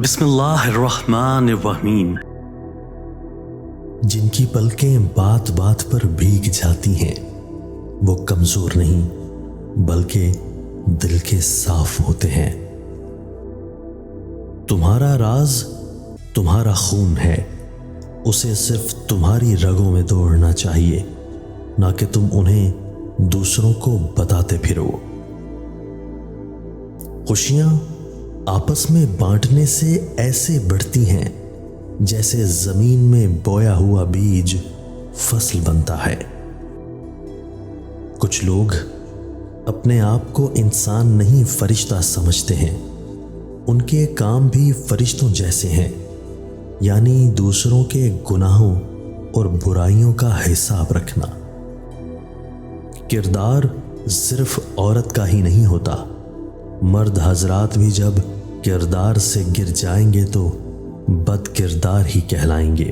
بسم اللہ الرحمن الرحیم۔ جن کی پلکیں بات بات پر بھیگ جاتی ہیں وہ کمزور نہیں بلکہ دل کے صاف ہوتے ہیں۔ تمہارا راز تمہارا خون ہے، اسے صرف تمہاری رگوں میں دوڑنا چاہیے، نہ کہ تم انہیں دوسروں کو بتاتے پھرو۔ خوشیاں آپس میں بانٹنے سے ایسے بڑھتی ہیں جیسے زمین میں بویا ہوا بیج فصل بنتا ہے۔ کچھ لوگ اپنے آپ کو انسان نہیں فرشتہ سمجھتے ہیں، ان کے کام بھی فرشتوں جیسے ہیں، یعنی دوسروں کے گناہوں اور برائیوں کا حساب رکھنا۔ کردار صرف عورت کا ہی نہیں ہوتا، مرد حضرات بھی جب کردار سے گر جائیں گے تو بد کردار ہی کہلائیں گے۔